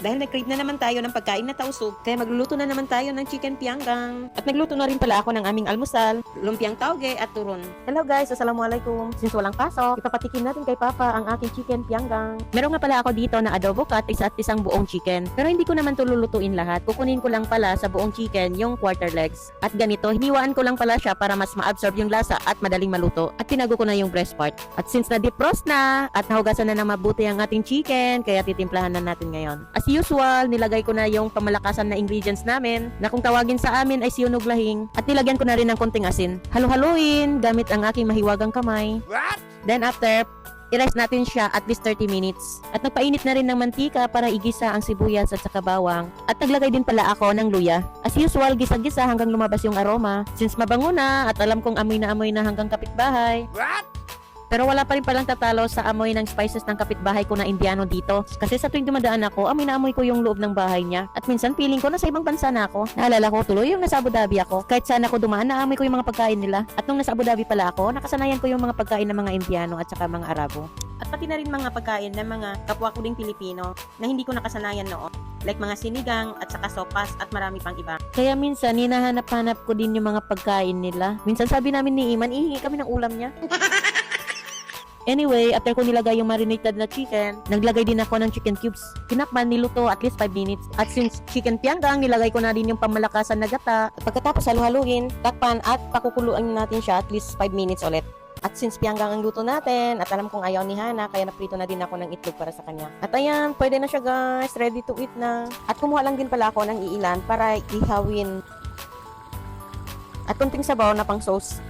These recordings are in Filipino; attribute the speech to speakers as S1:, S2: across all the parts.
S1: dahil nag-crave na naman tayo ng pagkain na tausog, kaya magluluto na naman tayo ng chicken pianggang. At nagluto na rin pala ako ng aming almusal, lumpiang tauge at turon. Hello guys, assalamualaikum. Since walang pasok, ipapatikim natin kay Papa ang aking chicken pianggang. Meron nga pala ako dito na adobo cut at isang buong chicken. Pero hindi ko naman to lulutuin lahat. Kukunin ko lang pala sa buong chicken yung quarter legs. At ganito, hiniwaan ko lang pala siya para mas ma-absorb yung lasa at madaling maluto. At tinago ko na yung breast part. At since na-defrost na at nahugasan na ng mabuti ang ating chicken, kaya titimplahan na natin ngayon. As usual, nilagay ko na yung pamalakasan na ingredients namin na kung tawagin sa amin ay siyunog lahing at nilagyan ko na rin ng konting asin. Halo-haluin gamit ang aking mahiwagang kamay. Then after, i-rest natin siya at least 30 minutes. At nagpainit na rin ng mantika para igisa ang sibuyas at saka bawang. At naglagay din pala ako ng luya. As usual, gisa-gisa hanggang lumabas yung aroma. Since mabango na at alam kong amoy na hanggang kapitbahay. Pero wala pa rin palang tatalo sa amoy ng spices ng kapitbahay ko na Indiano dito. Kasi sa tuwing dumadaan ako, amoy na amoy ko yung loob ng bahay niya. At minsan feeling ko nasa ibang bansa na ako. Naalala ko tuloy yung nasa Abu Dhabi ako. Kahit saan ako dumaan, naamoy ko yung mga pagkain nila. At nung nasa Abu Dhabi pala ako, nakasanayan ko yung mga pagkain ng mga Indiano at saka mga Arabo. At pati na rin mga pagkain ng mga kapwa ko ding Pilipino na hindi ko nakasanayan noon. Like mga sinigang at saka sopas at marami pang iba. Kaya minsan, hinahanap-hanap ko din yung mga pagkain nila. Minsan sabi namin ni Iman, ihingi kami ng ulam niya. Anyway, after ko nilagay yung marinated na chicken, naglagay din ako ng chicken cubes. Tinakpan, niluto at least 5 minutes. At since chicken pianggang, nilagay ko na din yung pamalakasan na gata. At pagkatapos halu-haluin, takpan at pakukuluan natin siya at least 5 minutes ulit. At since pianggang ang luto natin, at alam kong ayaw ni Hana, kaya naprito na din ako ng itlog para sa kanya. At ayan, pwede na siya guys, ready to eat na. At kumuha lang din pala ako ng iilan para ihawin. At kunting sabaw na pang sauce.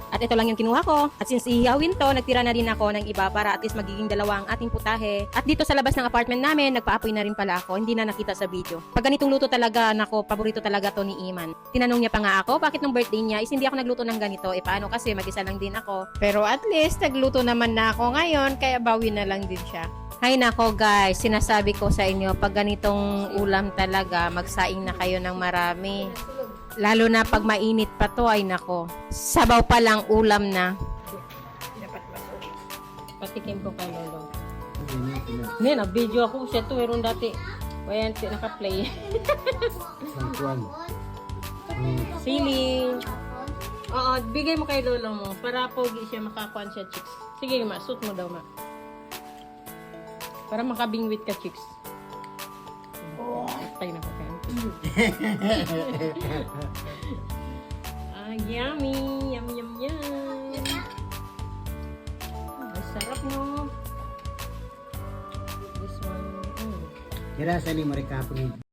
S1: At ito lang yung kinuha ko. At since ihawin to, nagtira na rin ako ng iba para at least magiging dalawa ang ating putahe. At dito sa labas ng apartment namin, nagpaapoy na rin pala ako. Hindi na nakita sa video. Pag ganitong luto talaga, nako, paborito talaga to ni Iman. Tinanong niya pa nga ako, bakit nung birthday niya is hindi ako nagluto ng ganito? E paano kasi mag-isa lang din ako. Pero at least, nagluto naman na ako ngayon, kaya bawi na lang din siya. Hay nako guys, sinasabi ko sa inyo, pag ganitong ulam talaga, magsaing na kayo ng marami. Lalo na pag mainit pa to, ay nako. Sabaw pa lang ulam na. Patikim ko kay Lolo. Hindi, nag-video ako siya to. Meron dati. Ayan, naka-play. Sili. Oo, bigay mo kay Lolo mo. Para pogi siya, makakuan siya, chicks. Sige, ma. Suit mo daw, ma. Para makabingwit ka, chicks. Tayo na ko kayo. Yummy! Yum, yum, yum! Ay, sarap no? This one,
S2: Kira sa ni Marika